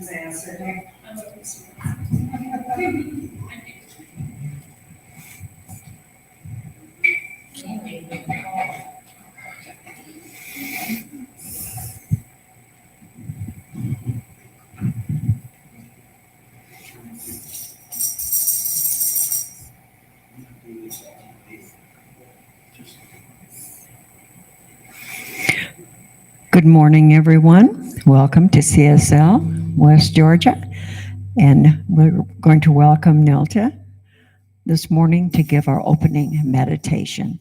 disaster. Good morning, everyone. Welcome to CSL West Georgia. And we're going to welcome Nelta this morning to give our opening meditation.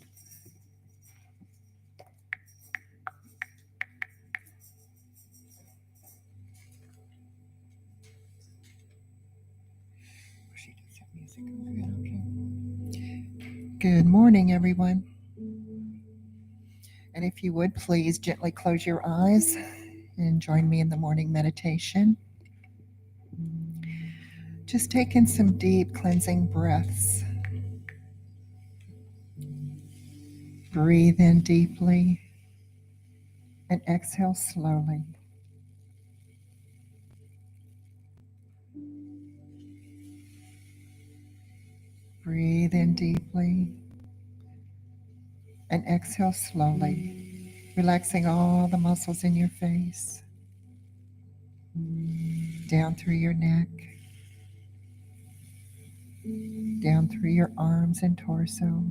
Good morning, everyone. And if you would, please gently close your eyes and join me in the morning meditation. Just take in some deep cleansing breaths. Breathe in deeply and exhale slowly. Breathe in deeply and exhale slowly, relaxing all the muscles in your face, down through your neck, down through your arms and torso,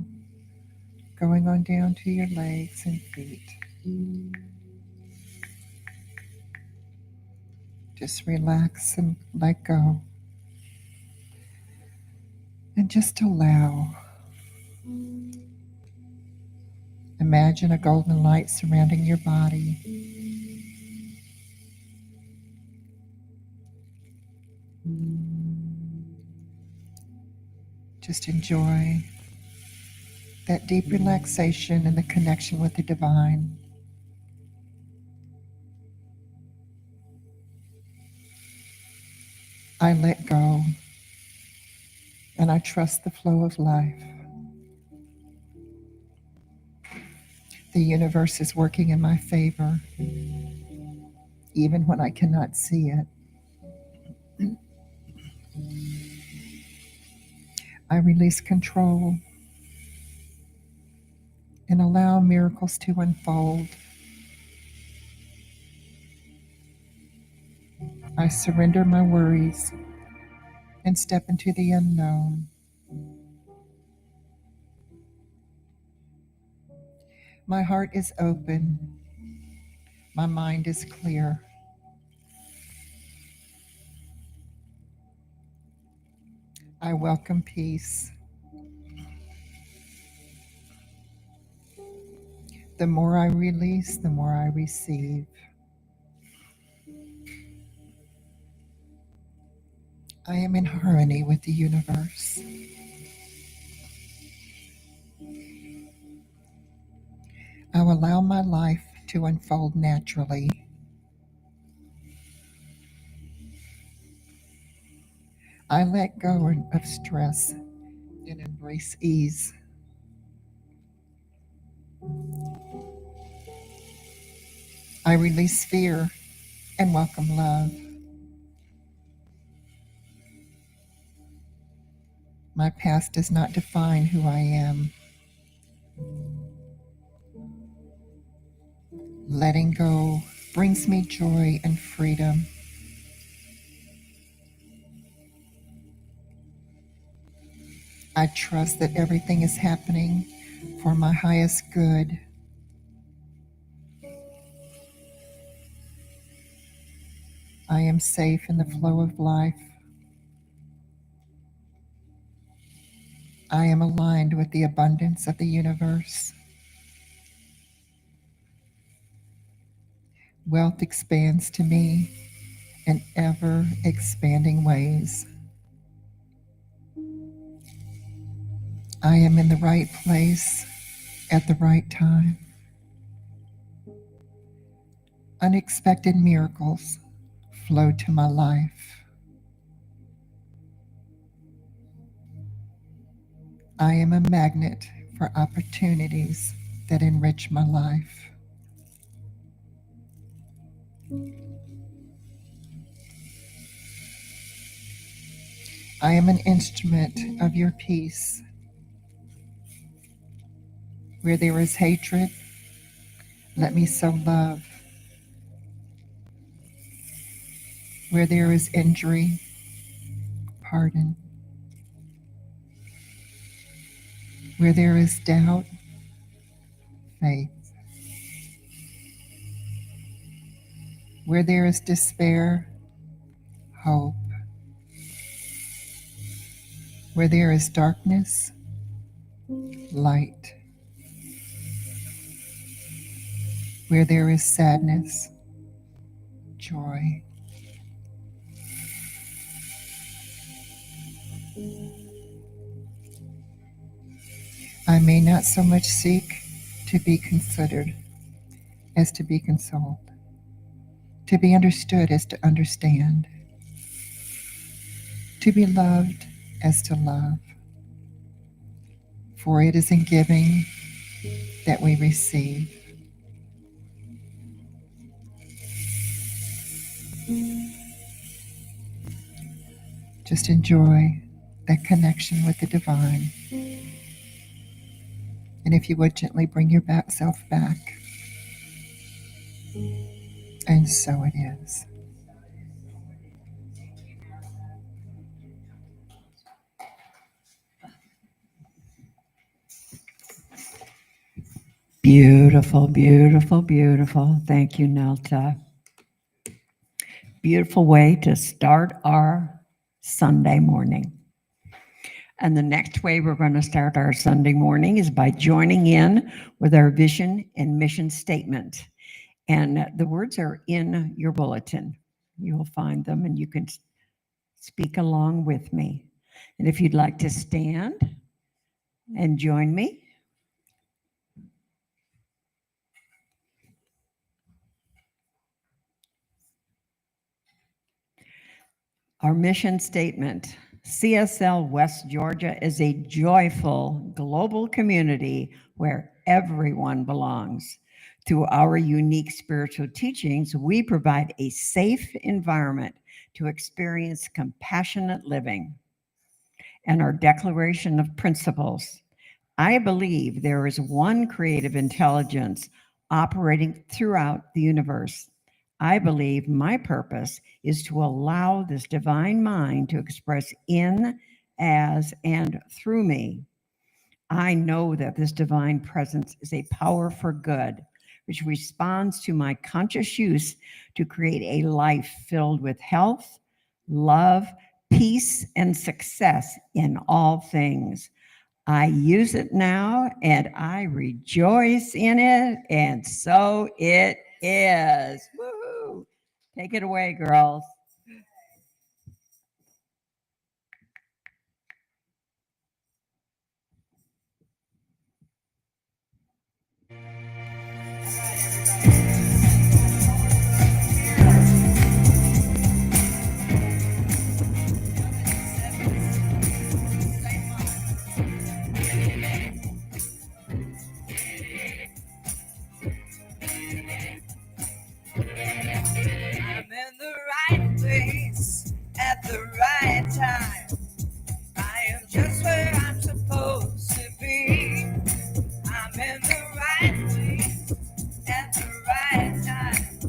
going on down to your legs and feet. Just relax and let go. And just allow. Imagine a golden light surrounding your body. Just enjoy that deep relaxation and the connection with the divine. I let go and I trust the flow of life. The universe is working in my favor, even when I cannot see it. I release control and allow miracles to unfold. I surrender my worries and step into the unknown. My heart is open. My mind is clear. I welcome peace. The more I release, the more I receive. I am in harmony with the universe. I will allow my life to unfold naturally. I let go of stress and embrace ease. I release fear and welcome love. My past does not define who I am. Letting go brings me joy and freedom. I trust that everything is happening for my highest good. I am safe in the flow of life. I am aligned with the abundance of the universe. Wealth expands to me in ever expanding ways. I am in the right place at the right time. Unexpected miracles flow to my life. I am a magnet for opportunities that enrich my life. I am an instrument of your peace. Where there is hatred, let me sow love. Where there is injury, pardon. Where there is doubt, faith. Where there is despair, hope. Where there is darkness, light. Where there is sadness, joy. I may not so much seek to be considered as to be consoled, to be understood as to understand, to be loved as to love. For it is in giving that we receive. Just enjoy that connection with the divine. And if you would gently bring your self back. And so it is. Beautiful, beautiful, beautiful. Thank you, Nelta. Beautiful way to start our Sunday morning. And the next way we're going to start our Sunday morning is by joining in with our vision and mission statement. And the words are in your bulletin. You will find them and you can speak along with me. And if you'd like to stand and join me. Our mission statement: CSL West Georgia is a joyful global community where everyone belongs. Through our unique spiritual teachings, we provide a safe environment to experience compassionate living. And our declaration of principles: I believe there is one creative intelligence operating throughout the universe. I believe my purpose is to allow this divine mind to express in, as, and through me. I know that this divine presence is a power for good, which responds to my conscious use to create a life filled with health, love, peace, and success in all things. I use it now and I rejoice in it, and so it is. Woohoo! Take it away, girls. I'm in the right place at the right time. I am just where I'm supposed to be. I'm in the right place at the right time.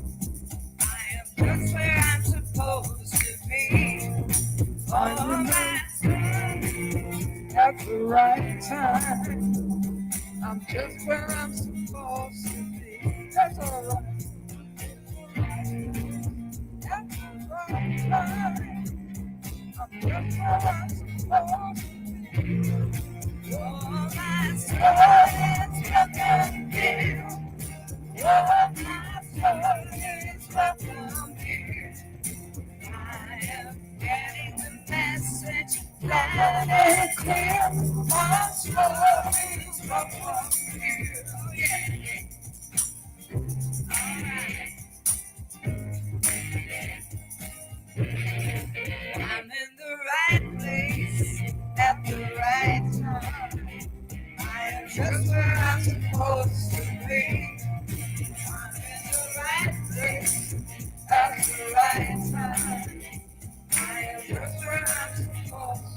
I am just where I'm supposed to be. All my time at the right time. I'm just where I'm supposed to be. That's all right. At the right time. I'm just where I'm supposed to be. All my soul is welcome here. All my soul is welcome here. I am getting the message loud and clear. My soul is welcome here. Oh, yeah. All right. I'm in the right place at the right time. I am just where I'm supposed to be. I'm in the right place at the right time. I am just where I'm supposed to be.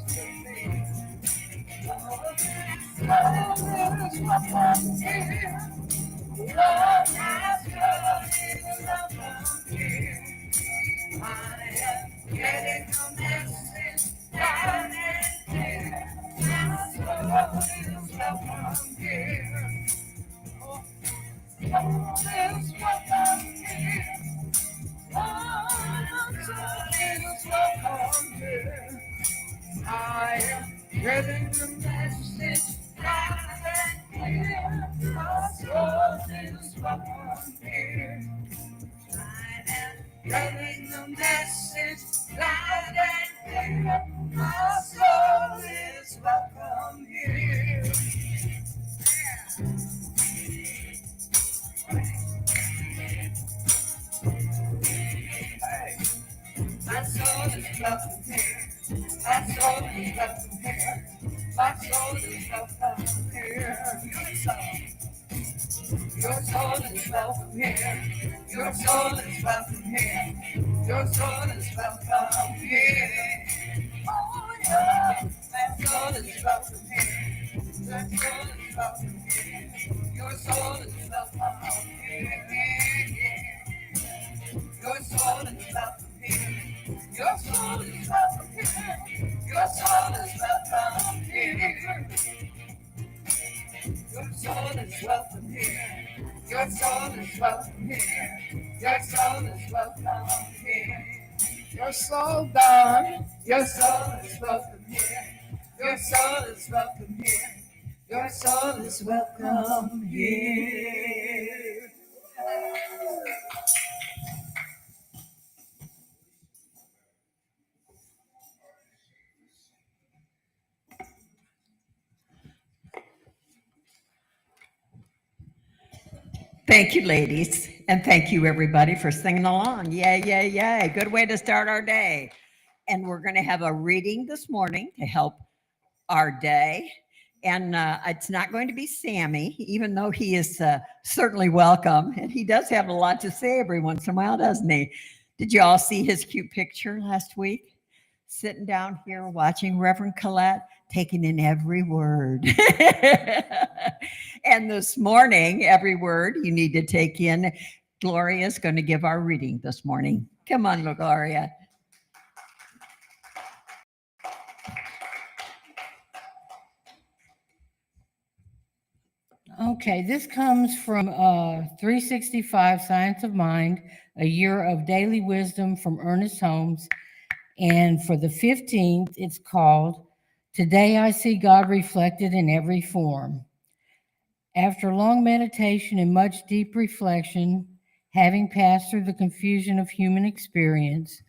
I am getting the message loud and clear. My soul is welcome here. I am getting the message loud and clear. My soul is welcome here. Hey. My soul is welcome here. My soul is welcome here. My soul is welcome here. Your soul is welcome here. Your soul is welcome here. Your soul is welcome here. Oh yeah. My soul is welcome here. Your soul is welcome here. Your soul is welcome here. Your soul is welcome here. Your soul is welcome here. Your soul is welcome here. Your soul is welcome here. Your soul is welcome here. Your soul is welcome here. Your soul, God. Your soul is welcome here. Your soul is welcome here. Your soul is welcome here. Thank you, ladies, and thank you, everybody, for singing along. Yay, yay, yay. Good way to start our day. And we're going to have a reading this morning to help our day. And it's not going to be Sammy, even though he is certainly welcome. And he does have a lot to say every once in a while, doesn't he? Did you all see his cute picture last week? Sitting down here watching Reverend Collette, taking in every word. And this morning, every word you need to take in. Gloria is going to give our reading this morning. Come on, Gloria. Okay, this comes from 365 Science of Mind, a year of daily wisdom from Ernest Holmes. And for the 15th, it's called Today I See God Reflected in Every Form. After long meditation and much deep reflection, having passed through the confusion of human experience,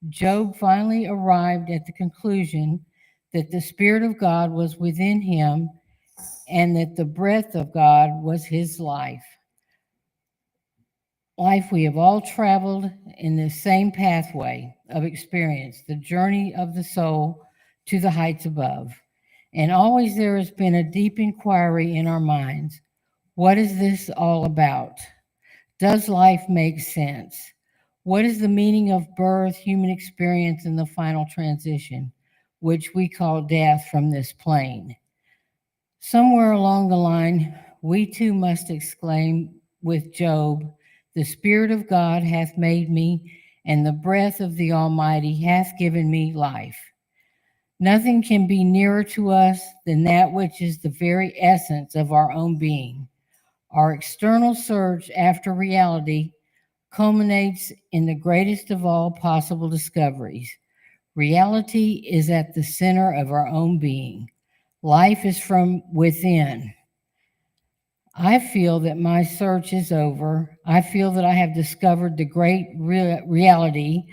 Job finally arrived at the conclusion that the Spirit of God was within him and that the breath of God was his life. We have all traveled in the same pathway of experience, the journey of the soul to the heights above. And always there has been a deep inquiry in our minds. What is this all about? Does life make sense? What is the meaning of birth, human experience, and the final transition, which we call death from this plane? Somewhere along the line, we too must exclaim with Job, the Spirit of God hath made me, and the breath of the Almighty hath given me life. Nothing can be nearer to us than that which is the very essence of our own being. Our external search after reality culminates in the greatest of all possible discoveries. Reality is at the center of our own being. Life is from within. I feel that my search is over. I feel that I have discovered the great reality,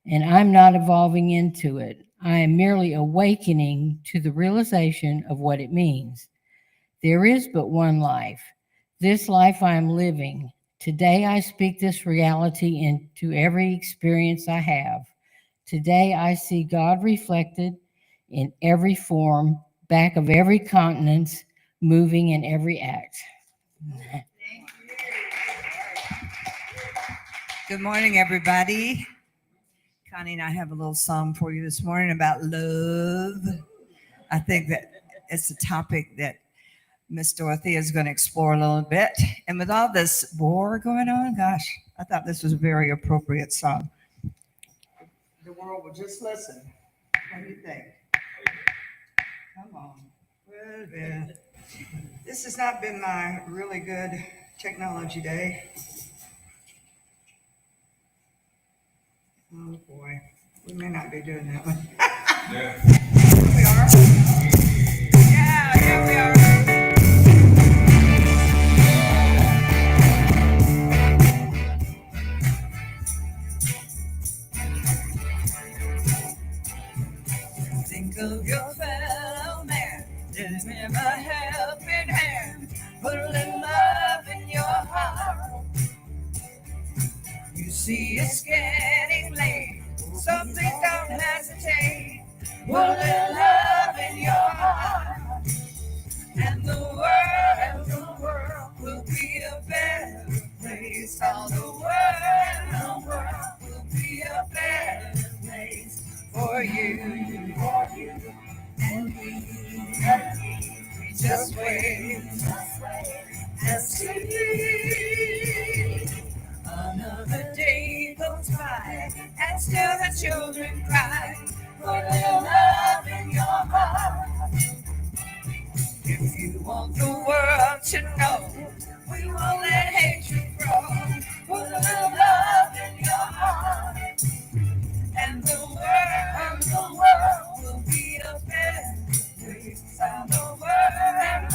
and I'm not evolving into it. I am merely awakening to the realization of what it means. There is but one life. This life I am living. Today I speak this reality into every experience I have. Today I see God reflected in every form, back of every countenance, moving in every act. Good morning, everybody. Connie and I have a little song for you this morning about love. I think that it's a topic that Miss Dorothea is going to explore a little bit. And with all this war going on, gosh, I thought this was a very appropriate song. The world will just listen. What do you think? Come on. Well, yeah. This has not been my really good technology day. Oh boy, we may not be doing that one. Yeah. are. Yeah, here we are. Think of your fellow man, give him a helping hand, put a little love in your heart. You see it's getting late, something don't hesitate, put a little love in your heart, and the world will be a better place. All the world will be a better place for you and me. Just wait and see. Another day goes by and still the children cry. Put a little love in your heart. If you want the world to know, we won't let hatred grow. Put a little love in your heart, and the world will be a better place. And the world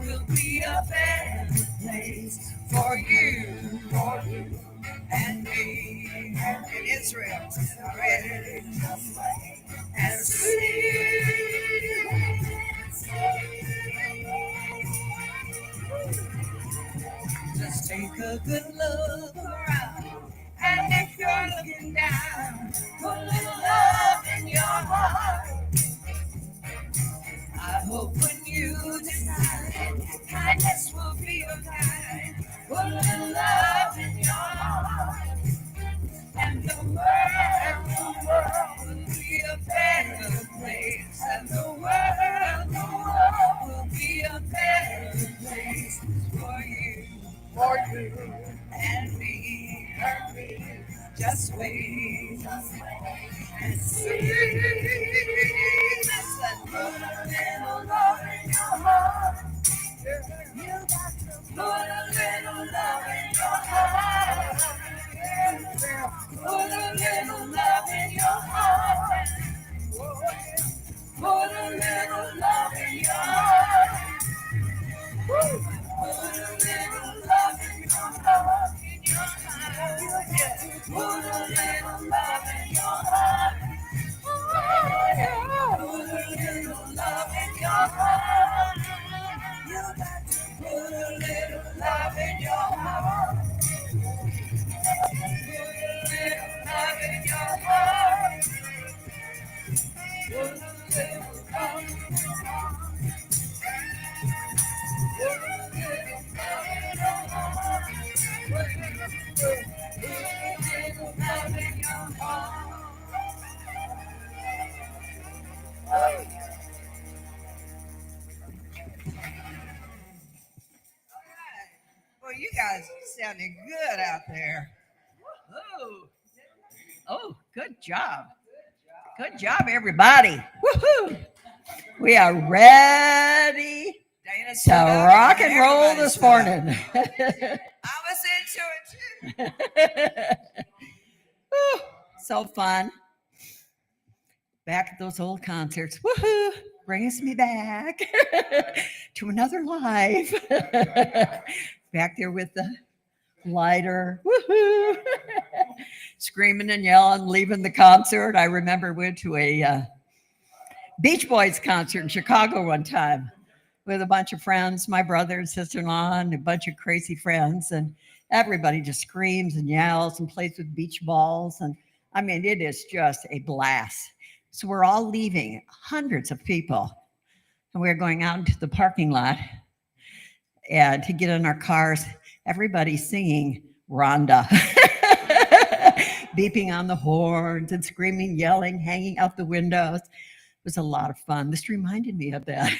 will be a better place for you and me. And Israel, ready and see. Just take a good look around, and if you're looking down, put a little love in your heart. I hope when you decide, kindness will be your guide. Put a little love in your heart, and the world will be a better place. And the world will be a better place for you and me. Just wait and see. Listen, put a little love in your heart. You got to put a little love in your heart. Put a little love in your heart. Put a little love in your heart. Put a little love in your heart. Put a little love in your heart. Put a little love in your heart. You got to put a little love in your heart. Put a little love in your heart. Put a little love in your heart. Put a little love in your heart. Put a little love in your heart. Well, you guys sounded good out there. Oh, good job. Good job, everybody. Woohoo! We are ready to rock and roll this morning. I was into it too. So fun. Back at those old concerts. Woohoo! Brings me back to another life. Back there with the lighter. Woohoo! Screaming and yelling, leaving the concert. I remember we went to a Beach Boys concert in Chicago one time with a bunch of friends, my brother and sister-in-law, and a bunch of crazy friends. And everybody just screams and yells and plays with beach balls. And I mean, it is just a blast. So we're all leaving, hundreds of people. And we're going out into the parking lot and to get in our cars. Everybody's singing Rhonda, beeping on the horns and screaming, yelling, hanging out the windows. It was a lot of fun. This reminded me of that.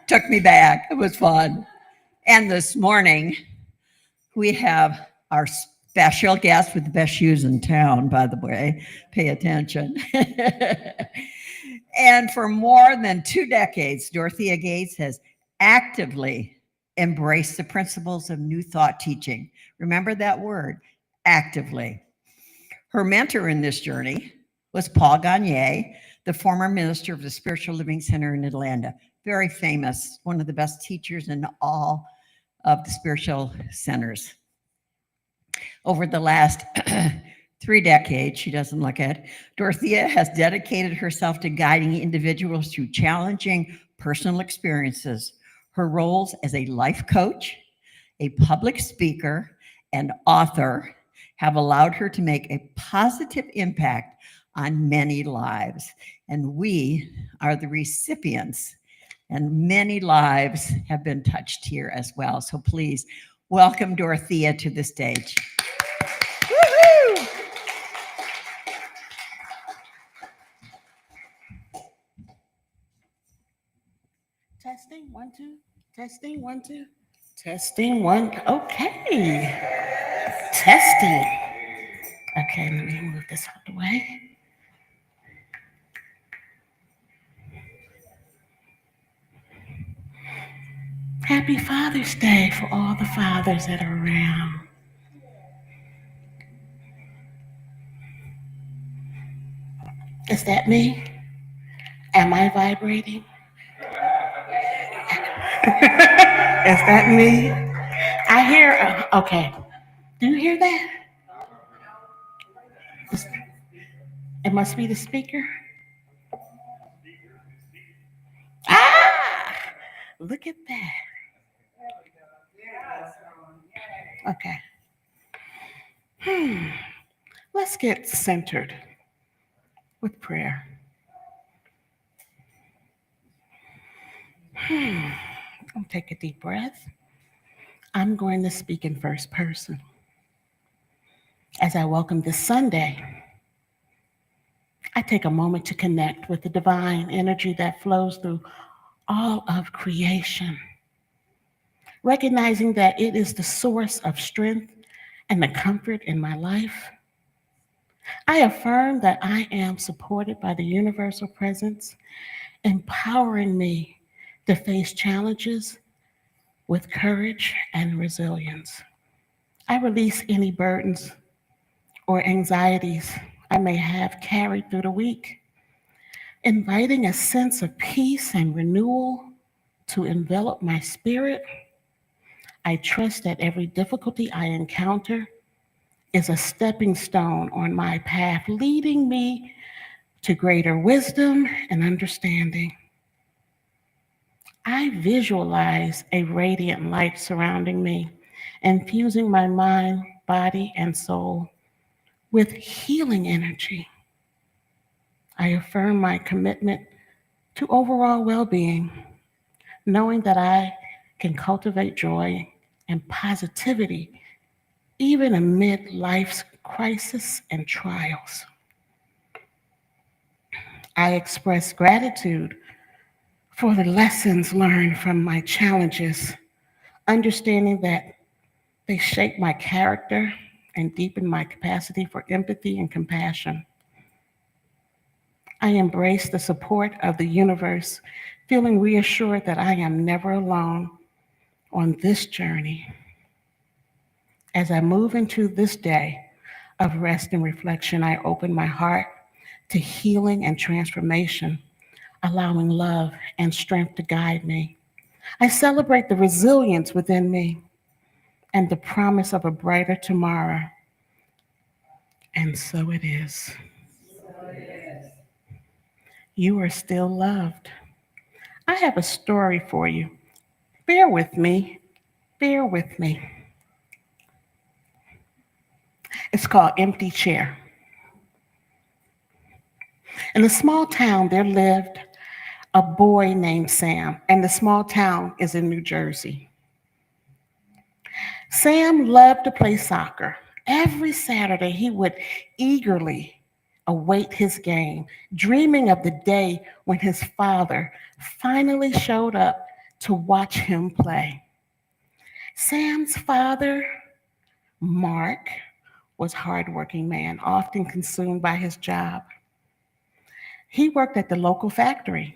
Took me back. It was fun. And this morning, we have our special guest with the best shoes in town, by the way. Pay attention. And for more than 2 decades, Dorothea Gates has actively embraced the principles of New Thought teaching. Remember that word, actively. Her mentor in this journey was Paul Gagne, the former minister of the Spiritual Living Center in Atlanta. Very famous, one of the best teachers in all of the spiritual centers. Over the last 3 decades, she doesn't look at, Dorothea has dedicated herself to guiding individuals through challenging personal experiences. Her roles as a life coach, a public speaker, and author have allowed her to make a positive impact on many lives. And we are the recipients, and many lives have been touched here as well. So please welcome Dorothea to the stage. Woo-hoo! Testing, 1, 2. Testing, 1, 2. Testing, 1. Okay. Testing. Okay, let me move this out of the way. Happy Father's Day for all the fathers that are around. Is that me? Am I vibrating? Is that me? I hear, okay. Do you hear that? It must be the speaker. Ah! Look at that. Okay. Let's get centered with prayer. I'll take a deep breath. I'm going to speak in first person. As I welcome this Sunday, I take a moment to connect with the divine energy that flows through all of creation, recognizing that it is the source of strength and the comfort in my life. I affirm that I am supported by the universal presence, empowering me to face challenges with courage and resilience. I release any burdens or anxieties I may have carried through the week, inviting a sense of peace and renewal to envelop my spirit. I trust that every difficulty I encounter is a stepping stone on my path, leading me to greater wisdom and understanding. I visualize a radiant light surrounding me, infusing my mind, body, and soul with healing energy. I affirm my commitment to overall well-being, knowing that I can cultivate joy and positivity even amid life's crisis and trials. I express gratitude for the lessons learned from my challenges, understanding that they shape my character and deepen my capacity for empathy and compassion. I embrace the support of the universe, feeling reassured that I am never alone on this journey. As I move into this day of rest and reflection, I open my heart to healing and transformation, allowing love and strength to guide me. I celebrate the resilience within me and the promise of a brighter tomorrow. And so it is. You are still loved. I have a story for you. Bear with me. Bear with me. It's called Empty Chair. In a small town, there lived a boy named Sam, and the small town is in New Jersey. Sam loved to play soccer. Every Saturday, he would eagerly await his game, dreaming of the day when his father finally showed up to watch him play. Sam's father, Mark, was a hardworking man, often consumed by his job. He worked at the local factory.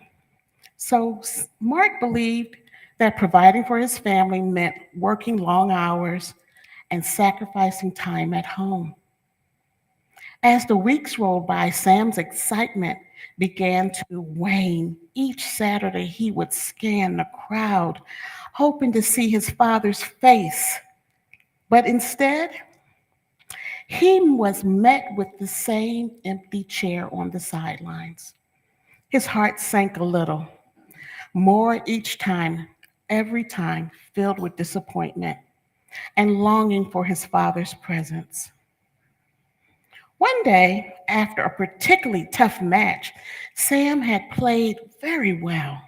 So Mark believed that providing for his family meant working long hours and sacrificing time at home. As the weeks rolled by, Sam's excitement began to wane. Each Saturday, he would scan the crowd, hoping to see his father's face. But instead, he was met with the same empty chair on the sidelines. His heart sank a little, more each time, every time, filled with disappointment and longing for his father's presence. One day, after a particularly tough match, Sam had played very well.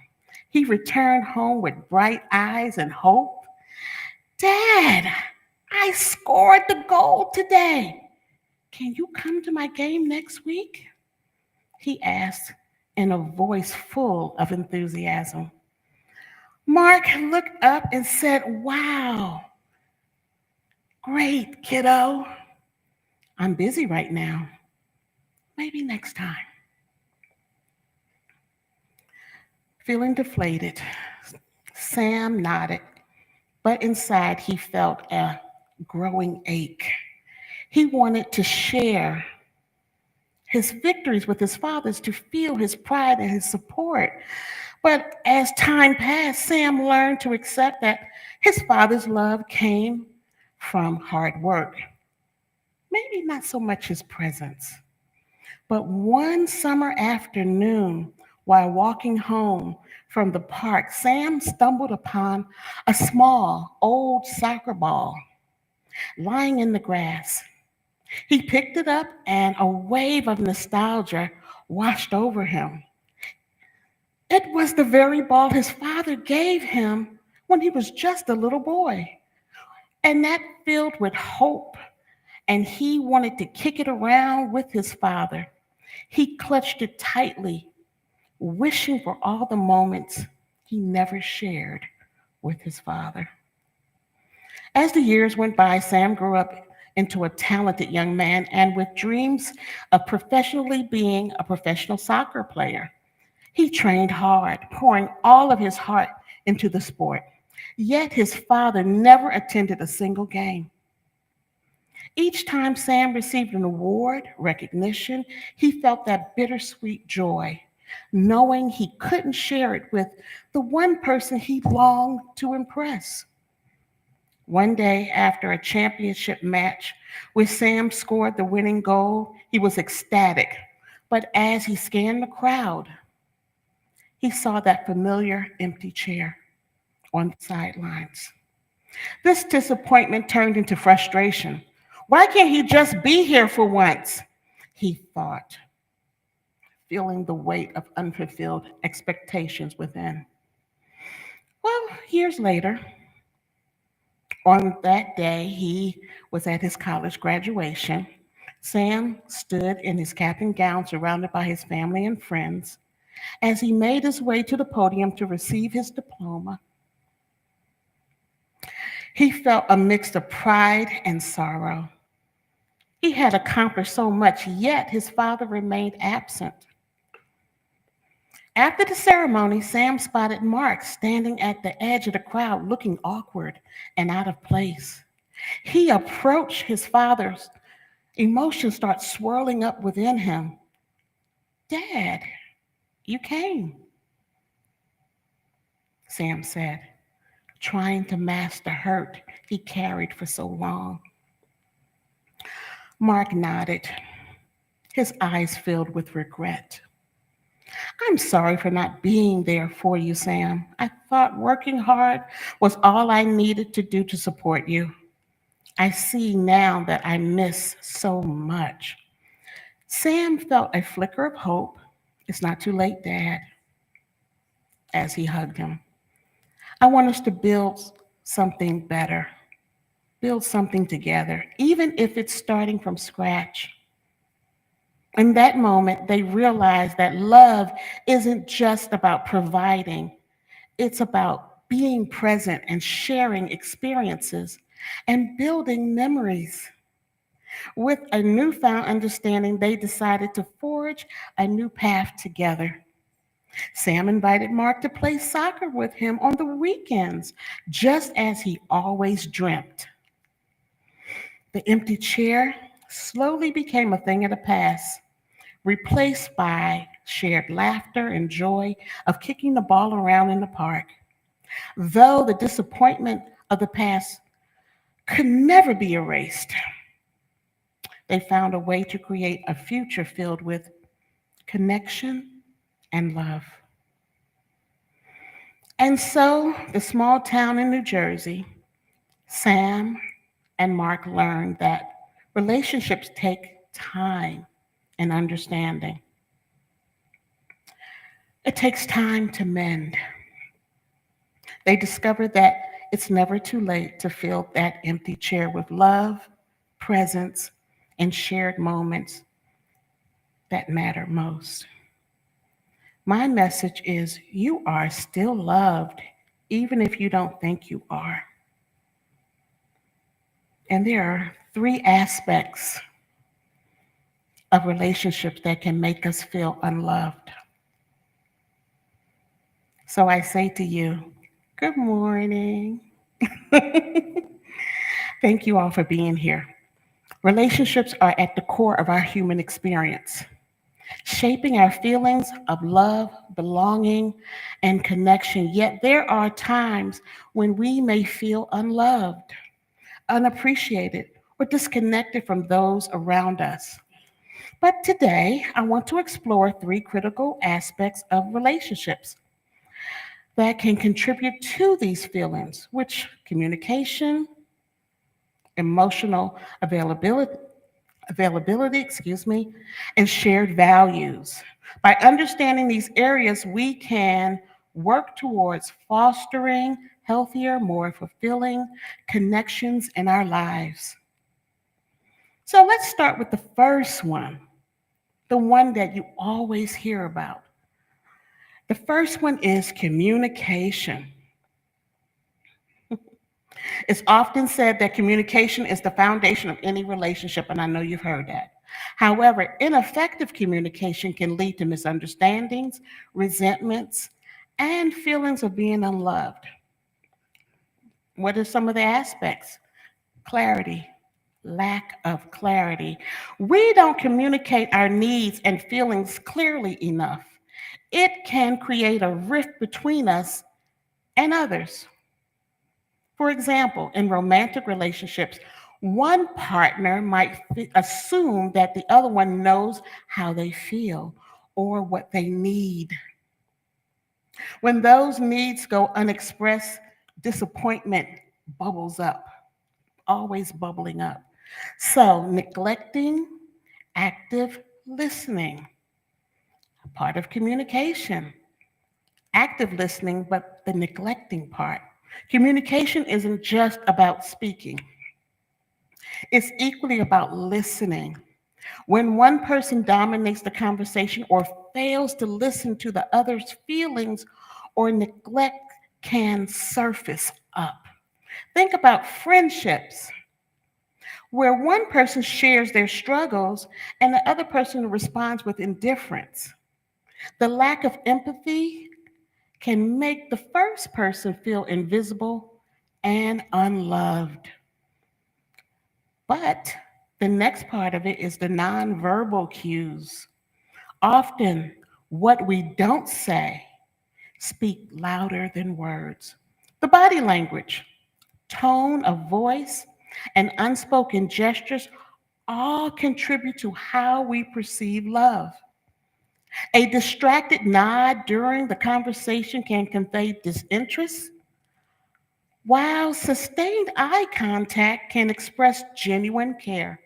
He returned home with bright eyes and hope. Dad, I scored the goal today. Can you come to my game next week? He asked in a voice full of enthusiasm. Mark looked up and said, Wow, great, kiddo. I'm busy right now. Maybe next time. Feeling deflated, Sam nodded, but inside he felt a growing ache. He wanted to share his victories with his fathers, to feel his pride and his support. But as time passed, Sam learned to accept that his father's love came from hard work. Maybe not so much his presence. But one summer afternoon, while walking home from the park, Sam stumbled upon a small, old soccer ball lying in the grass. He picked it up, and a wave of nostalgia washed over him. It was the very ball his father gave him when he was just a little boy, and that filled with hope, and he wanted to kick it around with his father. He clutched it tightly, wishing for all the moments he never shared with his father. As the years went by, Sam grew up into a talented young man and with dreams of professionally being a professional soccer player. He trained hard, pouring all of his heart into the sport. Yet his father never attended a single game. Each time Sam received an award, recognition, he felt that bittersweet joy, knowing he couldn't share it with the one person he longed to impress. One day, after a championship match where Sam scored the winning goal, he was ecstatic. But as he scanned the crowd, he saw that familiar empty chair on the sidelines. This disappointment turned into frustration. Why can't he just be here for once? He thought, feeling the weight of unfulfilled expectations within. Well, years later, on that day, he was at his college graduation. Sam stood in his cap and gown, surrounded by his family and friends. As he made his way to the podium to receive his diploma, he felt a mix of pride and sorrow. He had accomplished so much, yet his father remained absent. After the ceremony, Sam spotted Mark standing at the edge of the crowd, looking awkward and out of place. He approached his father's emotions started swirling up within him. Dad, you came, Sam said, trying to mask the hurt he carried for so long. Mark nodded, his eyes filled with regret. I'm sorry for not being there for you, Sam. I thought working hard was all I needed to do to support you. I see now that I miss so much. Sam felt a flicker of hope. It's not too late, Dad, as he hugged him. I want us to build something better, build something together, even if it's starting from scratch. In that moment, they realized that love isn't just about providing. It's about being present and sharing experiences and building memories. With a newfound understanding, they decided to forge a new path together. Sam invited Mark to play soccer with him on the weekends, just as he always dreamt. The empty chair slowly became a thing of the past, replaced by shared laughter and joy of kicking the ball around in the park. Though the disappointment of the past could never be erased, they found a way to create a future filled with connection and love. And so, the small town in New Jersey, Sam and Mark learned that relationships take time and understanding. It takes time to mend. They discovered that it's never too late to fill that empty chair with love, presence, and shared moments that matter most. My message is you are still loved, even if you don't think you are. And there are 3 aspects of relationships that can make us feel unloved. So I say to you, good morning. Thank you all for being here. Relationships are at the core of our human experience, shaping our feelings of love, belonging, and connection. Yet there are times when we may feel unloved, unappreciated, or disconnected from those around us. But today, I want to explore 3 critical aspects of relationships that can contribute to these feelings, which communication, emotional availability, and shared values. By understanding these areas, we can work towards fostering healthier, more fulfilling connections in our lives. So let's start with the first one, the one that you always hear about. The first one is communication. It's often said that communication is the foundation of any relationship, and I know you've heard that. However, ineffective communication can lead to misunderstandings, resentments, and feelings of being unloved. What are some of the aspects? Clarity, lack of clarity. We don't communicate our needs and feelings clearly enough. It can create a rift between us and others. For example, in romantic relationships, one partner might assume that the other one knows how they feel or what they need. When those needs go unexpressed, disappointment bubbles up, always bubbling up. So, neglecting active listening, part of communication. Active listening, but the neglecting part. Communication isn't just about speaking. It's equally about listening. When one person dominates the conversation or fails to listen to the other's feelings, or neglect can surface up. Think about friendships where one person shares their struggles and the other person responds with indifference. The lack of empathy can make the first person feel invisible and unloved. But the next part of it is the nonverbal cues. Often, what we don't say speak louder than words. The body language, tone of voice, and unspoken gestures all contribute to how we perceive love. A distracted nod during the conversation can convey disinterest, while sustained eye contact can express genuine care.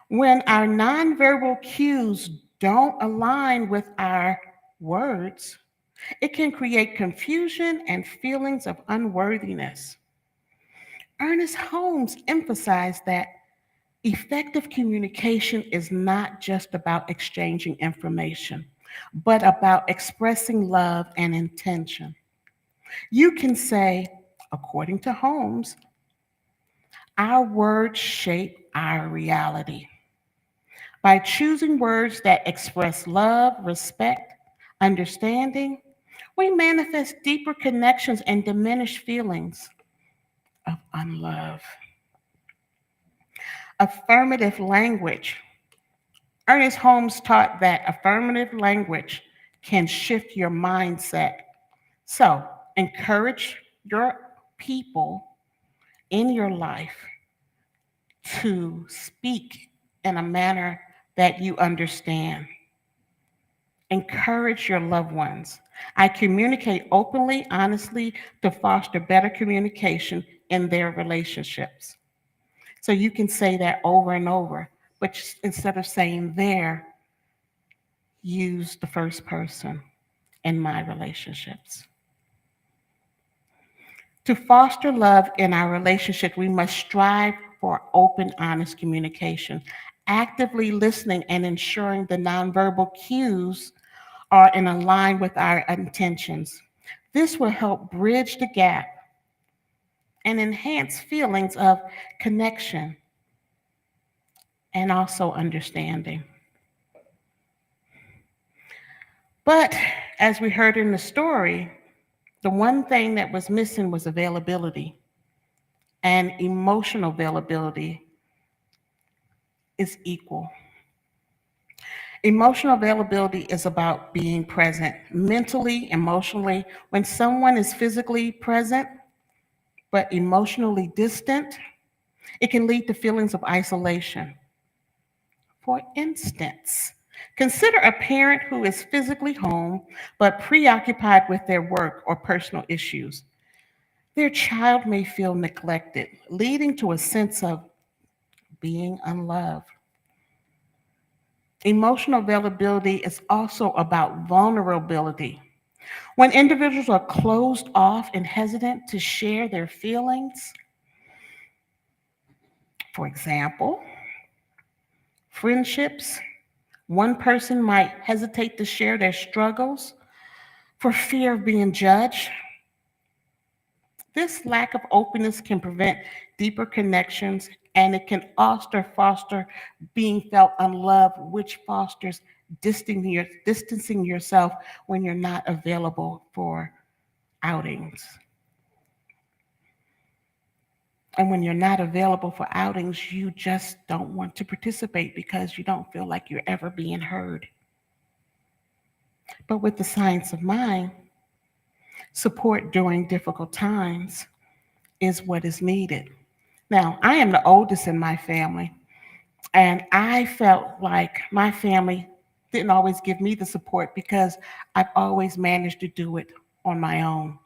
When our nonverbal cues don't align with our words, it can create confusion and feelings of unworthiness. Ernest Holmes emphasized that effective communication is not just about exchanging information, but about expressing love and intention. You can say, according to Holmes, our words shape our reality. By choosing words that express love, respect, understanding, we manifest deeper connections and diminish feelings of unlove. Affirmative language. Ernest Holmes taught that affirmative language can shift your mindset. So, encourage your people in your life to speak in a manner that you understand. Encourage your loved ones. I communicate openly, honestly, to foster better communication in their relationships. So you can say that over and over, but instead of saying there, use the first person in my relationships. To foster love in our relationship, we must strive for open, honest communication, actively listening and ensuring the nonverbal cues are in line with our intentions. This will help bridge the gap and enhance feelings of connection and also understanding. But as we heard in the story, the one thing that was missing was availability, and emotional availability is equal. Emotional availability is about being present mentally, emotionally. When someone is physically present but emotionally distant, it can lead to feelings of isolation. For instance, consider a parent who is physically home but preoccupied with their work or personal issues. Their child may feel neglected, leading to a sense of being unloved. Emotional availability is also about vulnerability. When individuals are closed off and hesitant to share their feelings, for example, friendships, one person might hesitate to share their struggles for fear of being judged. This lack of openness can prevent deeper connections, and it can also foster being felt unloved, which fosters distancing yourself when you're not available for outings. And when you're not available for outings, you just don't want to participate because you don't feel like you're ever being heard. But with the science of mind, support during difficult times is what is needed. Now, I am the oldest in my family, and I felt like my family didn't always give me the support because I've always managed to do it on my own.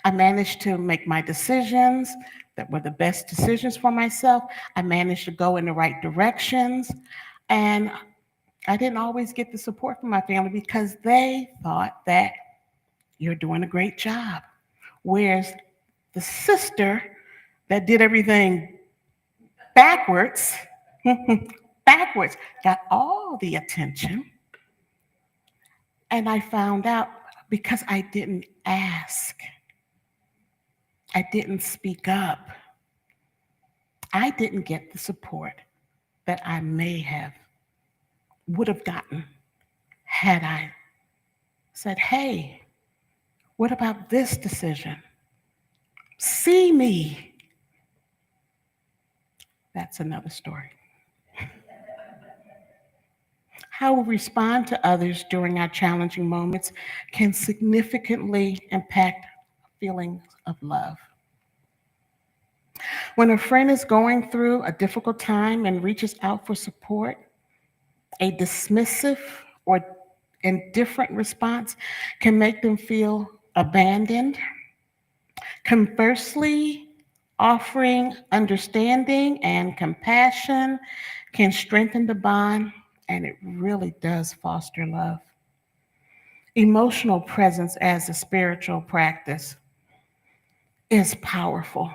I managed to make my decisions that were the best decisions for myself. I managed to go in the right directions, and I didn't always get the support from my family because they thought that you're doing a great job. Whereas the sister that did everything backwards, backwards, got all the attention. And I found out because I didn't ask, I didn't speak up, I didn't get the support that I would have gotten had I said, hey, what about this decision? See me. That's another story. How we respond to others during our challenging moments can significantly impact feelings of love. When a friend is going through a difficult time and reaches out for support, a dismissive or indifferent response can make them feel abandoned. Conversely, offering understanding and compassion can strengthen the bond, and it really does foster love. Emotional presence as a spiritual practice is powerful.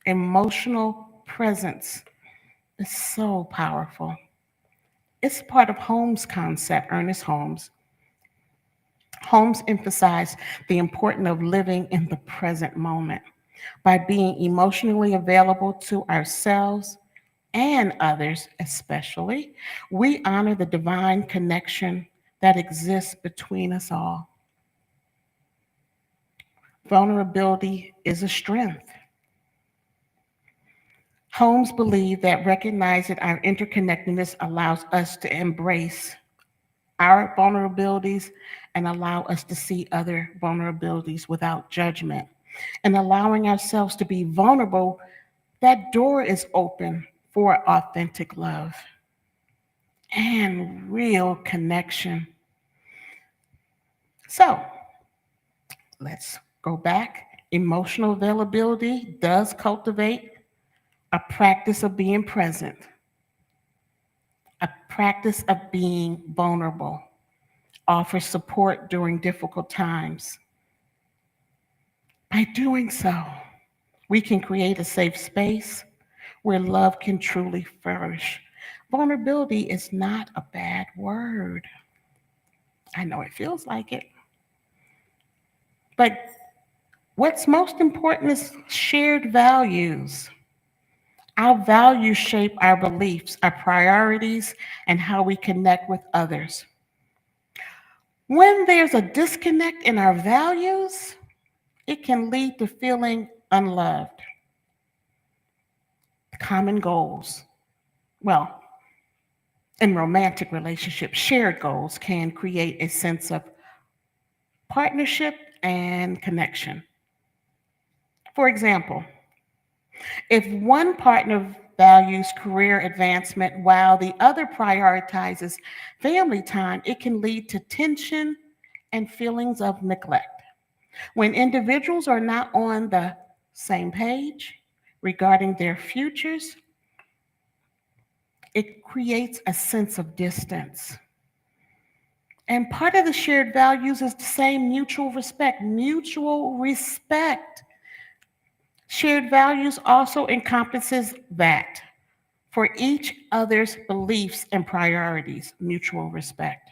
Emotional presence is so powerful. It's part of Holmes' concept, Ernest Holmes. Holmes emphasized the importance of living in the present moment. By being emotionally available to ourselves and others, especially, we honor the divine connection that exists between us all. Vulnerability is a strength. Holmes believed that recognizing our interconnectedness allows us to embrace our vulnerabilities and allow us to see other vulnerabilities without judgment. And allowing ourselves to be vulnerable, that door is open for authentic love and real connection. So let's go back. Emotional availability does cultivate a practice of being present, a practice of being vulnerable, offers support during difficult times. By doing so, we can create a safe space where love can truly flourish. Vulnerability is not a bad word. I know it feels like it. But what's most important is shared values. Our values shape our beliefs, our priorities, and how we connect with others. When there's a disconnect in our values, it can lead to feeling unloved. Common goals. Well, in romantic relationships, shared goals can create a sense of partnership and connection. For example, if one partner values career advancement while the other prioritizes family time, it can lead to tension and feelings of neglect. When individuals are not on the same page regarding their futures, it creates a sense of distance. And part of the shared values is the same mutual respect. Mutual respect. Shared values also encompasses that for each other's beliefs and priorities, mutual respect.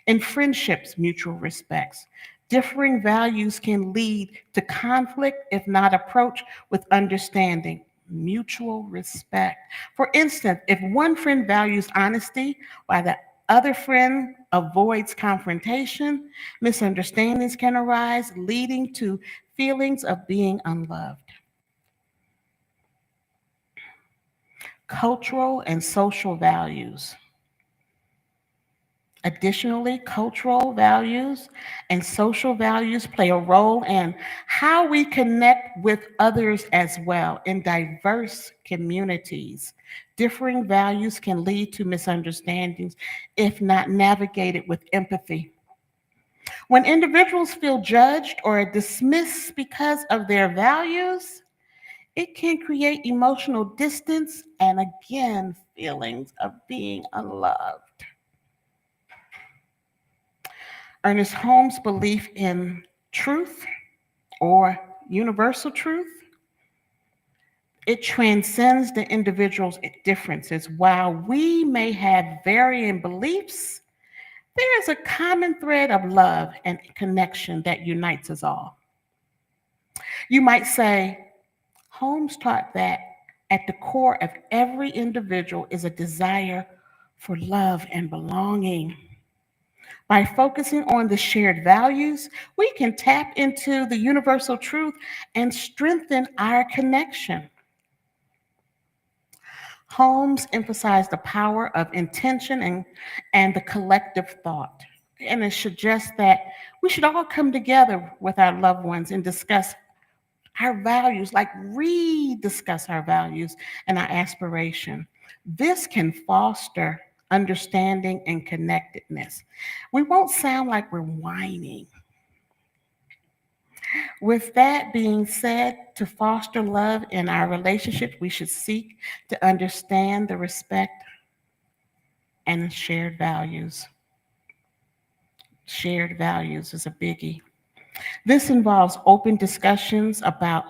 In friendships, mutual respects. Differing values can lead to conflict if not approached with understanding, mutual respect. For instance, if one friend values honesty while the other friend avoids confrontation, misunderstandings can arise, leading to feelings of being unloved. Cultural and social values. Additionally, cultural values and social values play a role in how we connect with others as well. In diverse communities, differing values can lead to misunderstandings if not navigated with empathy. When individuals feel judged or dismissed because of their values, it can create emotional distance and again, feelings of being unloved. Ernest Holmes' belief in truth or universal truth, it transcends the individual's differences. While we may have varying beliefs, there is a common thread of love and connection that unites us all. You might say, Holmes taught that at the core of every individual is a desire for love and belonging. By focusing on the shared values, we can tap into the universal truth and strengthen our connection. Holmes emphasized the power of intention and the collective thought. And it suggests that we should all come together with our loved ones and discuss our values, like rediscuss our values and our aspiration. This can foster understanding and connectedness. We won't sound like we're whining. With that being said, to foster love in our relationships, we should seek to understand the respect and shared values. Shared values is a biggie. This involves open discussions about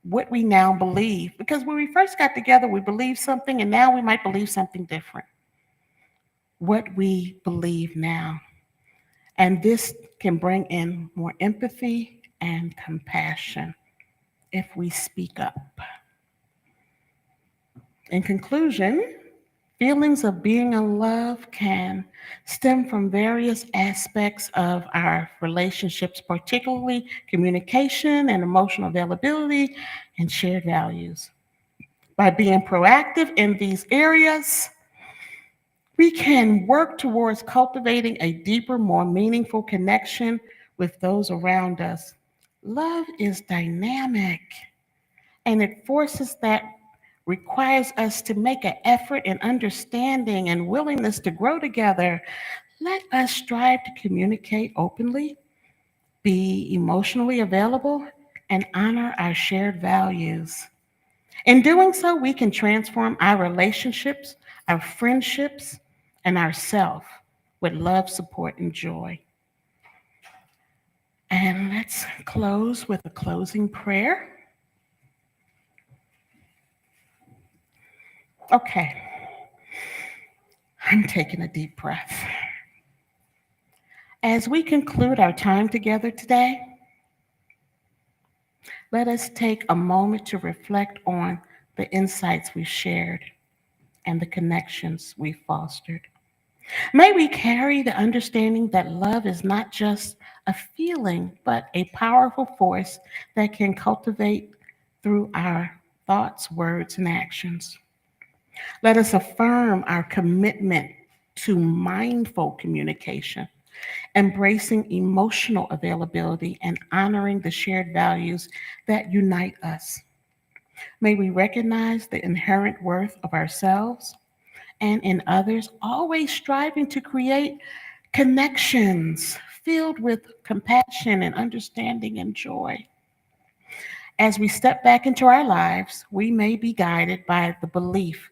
what we now believe, because when we first got together, we believed something, and now we might believe something different. What we believe now. And this can bring in more empathy and compassion if we speak up. In conclusion, feelings of being in love can stem from various aspects of our relationships, particularly communication and emotional availability and shared values. By being proactive in these areas, we can work towards cultivating a deeper, more meaningful connection with those around us. Love is dynamic, and it forces that requires us to make an effort in understanding and willingness to grow together. Let us strive to communicate openly, be emotionally available, and honor our shared values. In doing so, we can transform our relationships, our friendships, and ourself with love, support, and joy. And let's close with a closing prayer. Okay, I'm taking a deep breath. As we conclude our time together today, let us take a moment to reflect on the insights we shared and the connections we fostered. May we carry the understanding that love is not just a feeling, but a powerful force that can cultivate through our thoughts, words, and actions. Let us affirm our commitment to mindful communication, embracing emotional availability, and honoring the shared values that unite us. May we recognize the inherent worth of ourselves and in others, always striving to create connections filled with compassion and understanding and joy. As we step back into our lives, we may be guided by the belief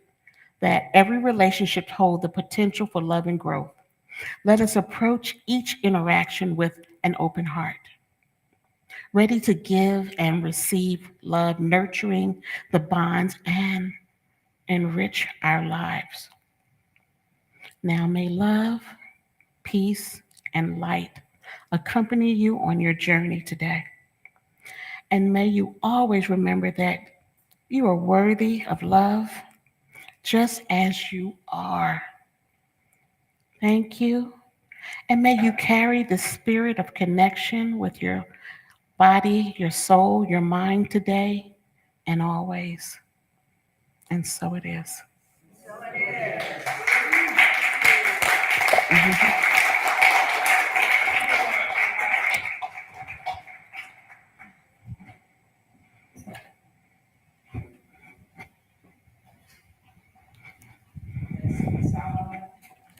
that every relationship holds the potential for love and growth. Let us approach each interaction with an open heart, ready to give and receive love, nurturing the bonds and enrich our lives. Now may love, peace, and light accompany you on your journey today. And may you always remember that you are worthy of love just as you are. Thank you. And may you carry the spirit of connection with your body, your soul, your mind today and always. And so it is.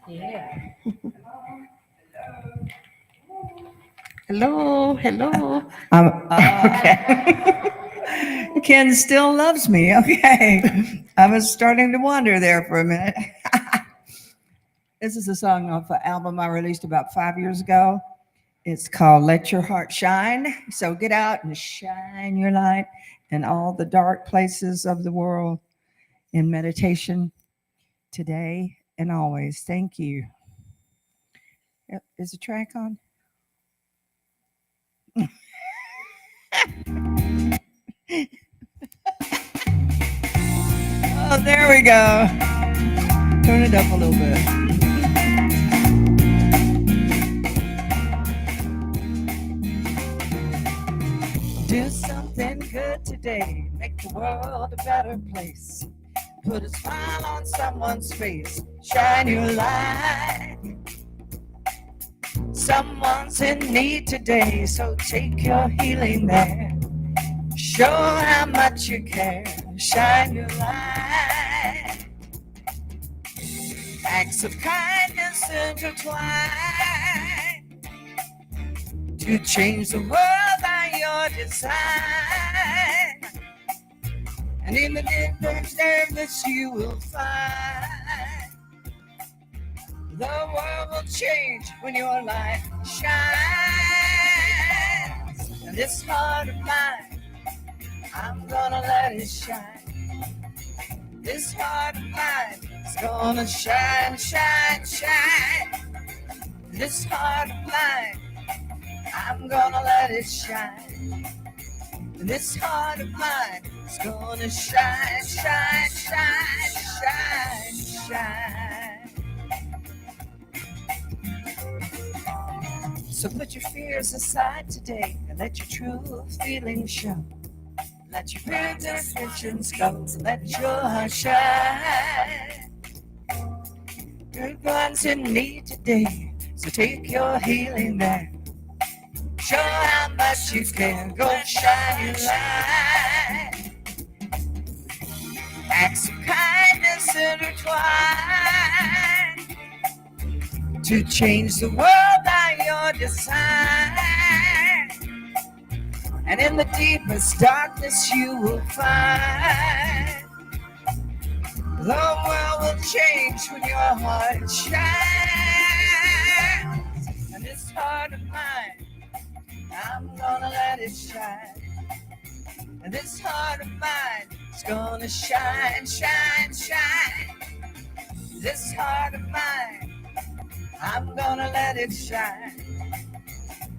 Yeah. Hello, hello. Okay. Ken still loves me. Okay. I was starting to wonder there for a minute. This is a song off an album I released about 5 years ago. It's called Let Your Heart Shine. So get out and shine your light in all the dark places of the world in meditation today and always. Thank you. Yep, is the track on? Oh, there we go. Turn it up a little bit. Do something good today. Make the world a better place. Put a smile on someone's face. Shine your light. Someone's in need today, so take your healing there. Show how much you care. Shine your light. Acts of kindness intertwine to change the world by your design. And in the different service you will find the world will change when your light shines. And this heart of mine, I'm gonna let it shine. This heart of mine is gonna shine, shine, shine. This heart of mine, I'm gonna let it shine. This heart of mine is gonna shine, shine, shine, shine, shine. So put your fears aside today and let your true feelings show. Let your intentions go. Let your heart shine. You're the ones in need today, so take your healing there. Show how much you care. Go shine your light. Acts of kindness intertwine to change the world by your design. And in the deepest darkness you will find the world will change when your heart shines. And this heart of mine, I'm gonna let it shine. And this heart of mine is gonna shine, shine, shine. This heart of mine, I'm gonna let it shine.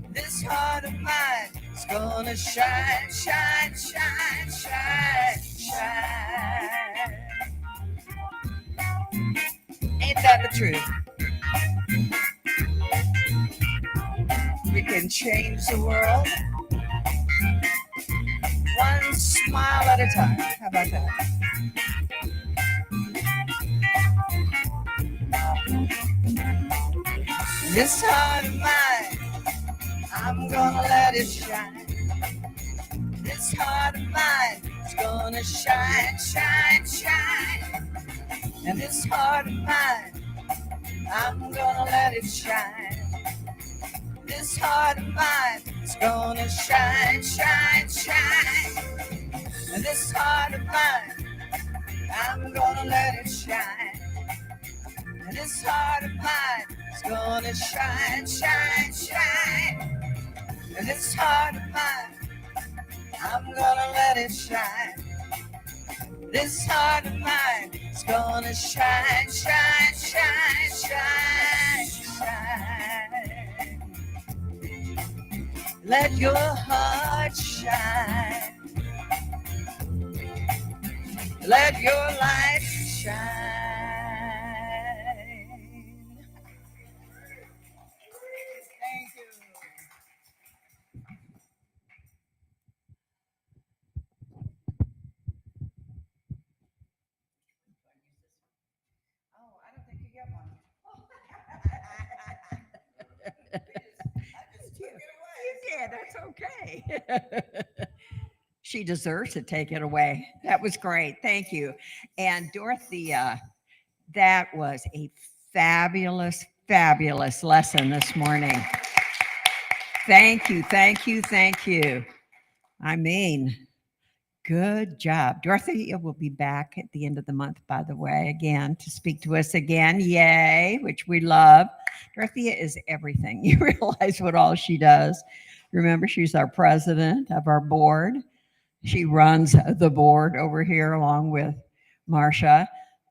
This heart of mine is gonna shine, shine, shine, shine, shine. Ain't that the truth? We can change the world one smile at a time. How about that? This heart of mine, I'm gonna let it shine. This heart of mine is gonna shine, shine, shine. And this heart of mine, I'm gonna let it shine. This heart of mine is gonna shine, shine, shine. And this heart of mine, I'm gonna let it shine. And this heart of mine is gonna shine, shine, shine. And this heart of mine, I'm gonna let it shine. This heart of mine is gonna shine, shine, shine, shine, shine. Let your heart shine. Let your light shine. Thank you. Oh, I don't think you get one. You did. That's okay. She deserves to take it away. That was great. Thank you. And Dorothea, that was a fabulous, fabulous lesson this morning. Thank you. Thank you. Thank you. I mean, good job. Dorothea will be back at the end of the month, by the way, again, to speak to us again. Yay, which we love. Dorothea is everything. You realize what all she does. Remember, she's our president of our board. She runs the board over here along with Marcia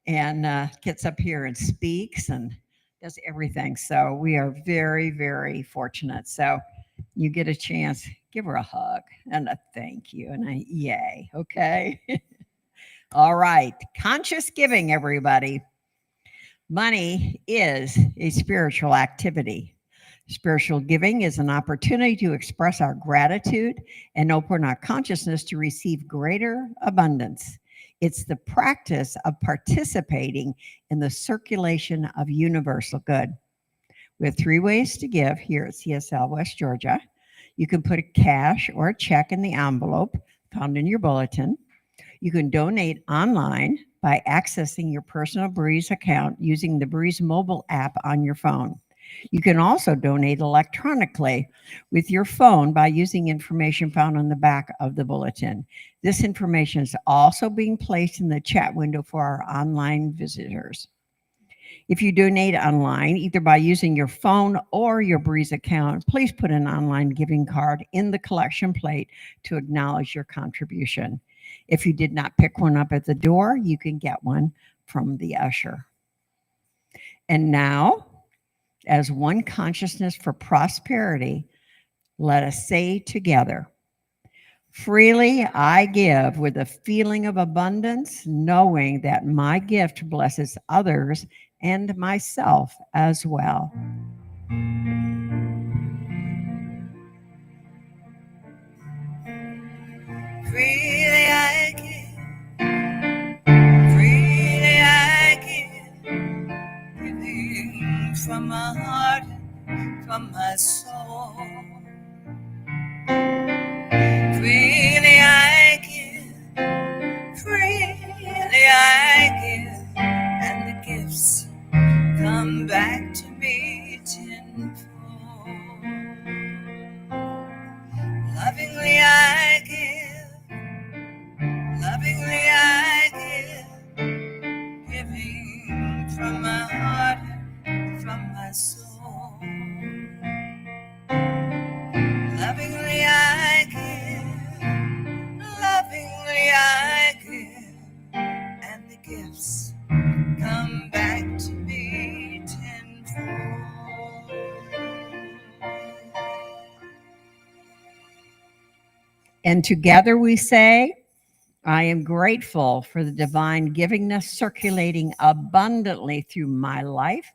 and gets up here and speaks and does everything. So we are very, very fortunate. So you get a chance, give her a hug and a thank you and a yay, okay? All right, conscious giving, everybody. Money is a spiritual activity. Spiritual giving is an opportunity to express our gratitude and open our consciousness to receive greater abundance. It's the practice of participating in the circulation of universal good. We have 3 ways to give here at CSL West Georgia. You can put a cash or a check in the envelope found in your bulletin. You can donate online by accessing your personal Breeze account using the Breeze mobile app on your phone. You can also donate electronically with your phone by using information found on the back of the bulletin. This information is also being placed in the chat window for our online visitors. If you donate online, either by using your phone or your Breeze account, please put an online giving card in the collection plate to acknowledge your contribution. If you did not pick one up at the door, you can get one from the usher. And now, as one consciousness for prosperity, let us say together, freely I give with a feeling of abundance, knowing that my gift blesses others and myself as well. Freely from my heart, from my soul. Freely I give, freely I give, and the gifts come back to me tenfold. Lovingly I give, lovingly I give, giving from my heart, from my soul. Lovingly I give, lovingly I give, and the gifts come back to me tenfold. And together we say, I am grateful for the divine givingness circulating abundantly through my life,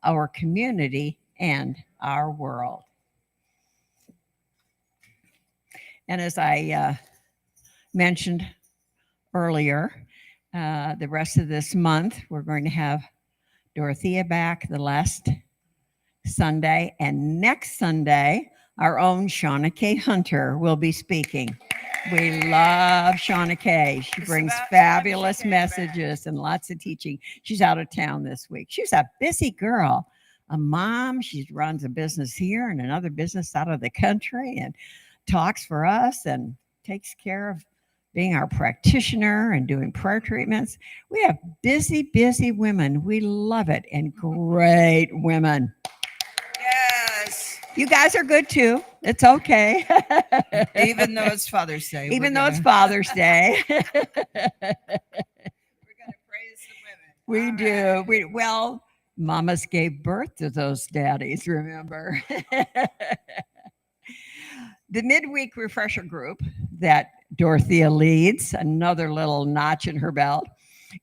our community, and our world. And as I mentioned earlier, the rest of this month, we're going to have Dorothea back the last Sunday. And next Sunday, our own Shauna K. Hunter will be speaking. We love Shauna K. She brings fabulous messages and lots of teaching. She's out of town this week. She's a busy girl, a mom. She runs a business here and another business out of the country and talks for us and takes care of being our practitioner and doing prayer treatments. We have busy, busy women. We love it, and great women. Yes. You guys are good too. It's okay. Even though it's Father's Day. Even though it's Father's Day. We're going to praise the women. We All do. right. Well, mamas gave birth to those daddies, remember? The midweek refresher group that Dorothea leads, another little notch in her belt,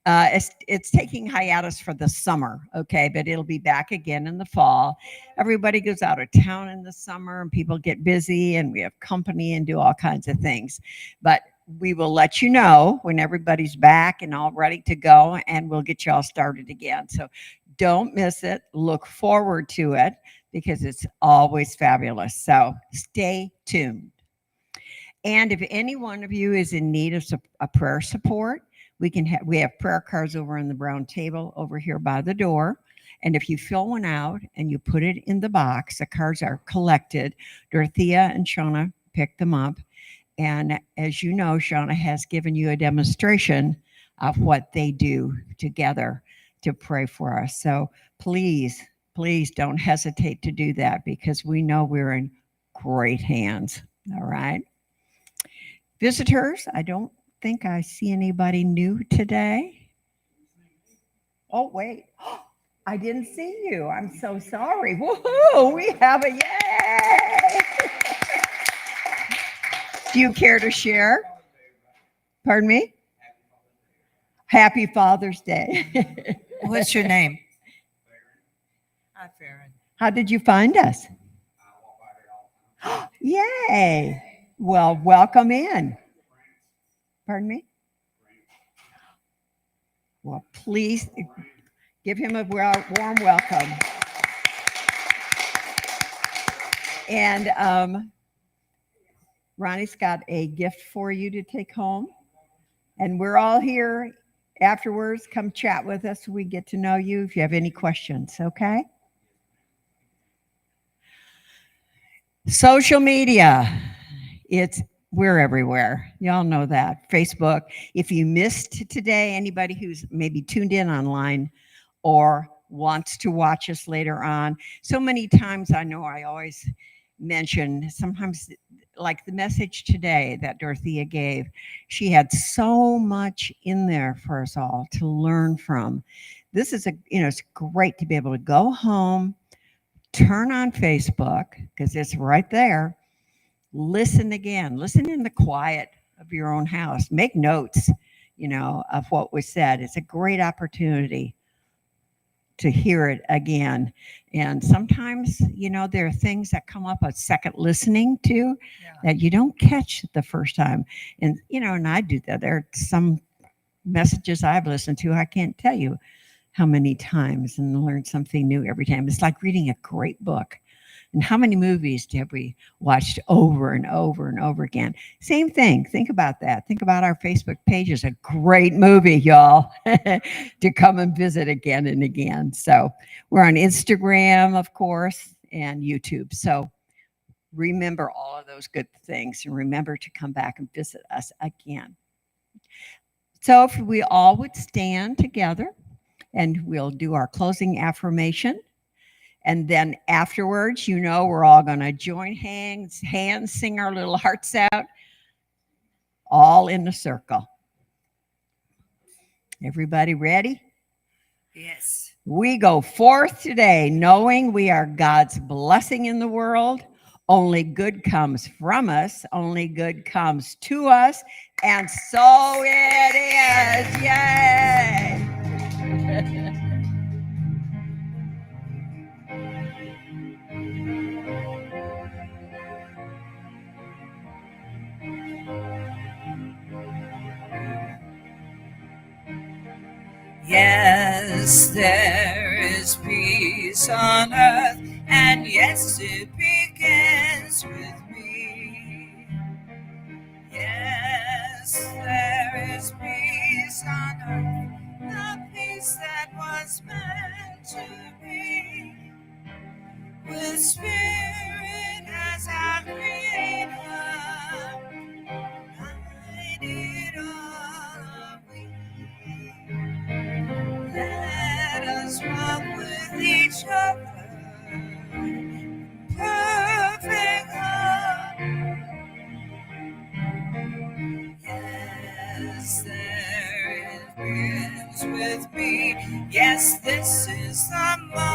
it's taking hiatus for the summer, okay? But it'll be back again in the fall. Everybody goes out of town in the summer and people get busy and we have company and do all kinds of things. But we will let you know when everybody's back and all ready to go, and we'll get you all started again. So don't miss it. Look forward to it because it's always fabulous. So stay tuned. And if any one of you is in need of a prayer support, we have prayer cards over on the brown table over here by the door. And if you fill one out and you put it in the box, the cards are collected. Dorothea and Shauna pick them up. And as you know, Shauna has given you a demonstration of what they do together to pray for us. So please don't hesitate to do that because we know we're in great hands. All right. Visitors, I don't think I see anybody new today. Oh, wait. I didn't see you. I'm so sorry. Woohoo! We have a yay! Do you care to share? Pardon me? Happy Father's Day. What's your name? Hi, Farron. How did you find us? Yay! Well, welcome in. Pardon me? Well, please give him a warm welcome. And Ronnie's got a gift for you to take home. And we're all here afterwards. Come chat with us so we get to know you if you have any questions, okay? Social media. We're everywhere. Y'all know that. Facebook. If you missed today, anybody who's maybe tuned in online or wants to watch us later on, so many times I know I always mention, sometimes like the message today that Dorothea gave, she had so much in there for us all to learn from. This is it's great to be able to go home, turn on Facebook, because it's right there. Listen again. Listen in the quiet of your own house. Make notes, of what was said. It's a great opportunity to hear it again. And sometimes, there are things that come up a second listening to that you don't catch the first time. And, and I do that. There are some messages I've listened to, I can't tell you how many times and learn something new every time. It's like reading a great book. And how many movies have we watched over and over and over again? Same thing. Think about that. Think about our Facebook page is a great movie, y'all, to come and visit again and again. So we're on Instagram, of course, and YouTube. So remember all of those good things and remember to come back and visit us again. So if we all would stand together and we'll do our closing affirmation. And then afterwards, we're all going to join hands, sing our little hearts out, all in a circle. Everybody ready? Yes. We go forth today knowing we are God's blessing in the world. Only good comes from us. Only good comes to us. And so it is. Yay! Yes, there is peace on earth, and yes, it begins with me. Yes, there is peace on earth, the peace that was meant to be. With Spirit as our Creator, united all are we. Let us walk with each other, perfect love. Yes, there is begins with me. Yes, this is the moment.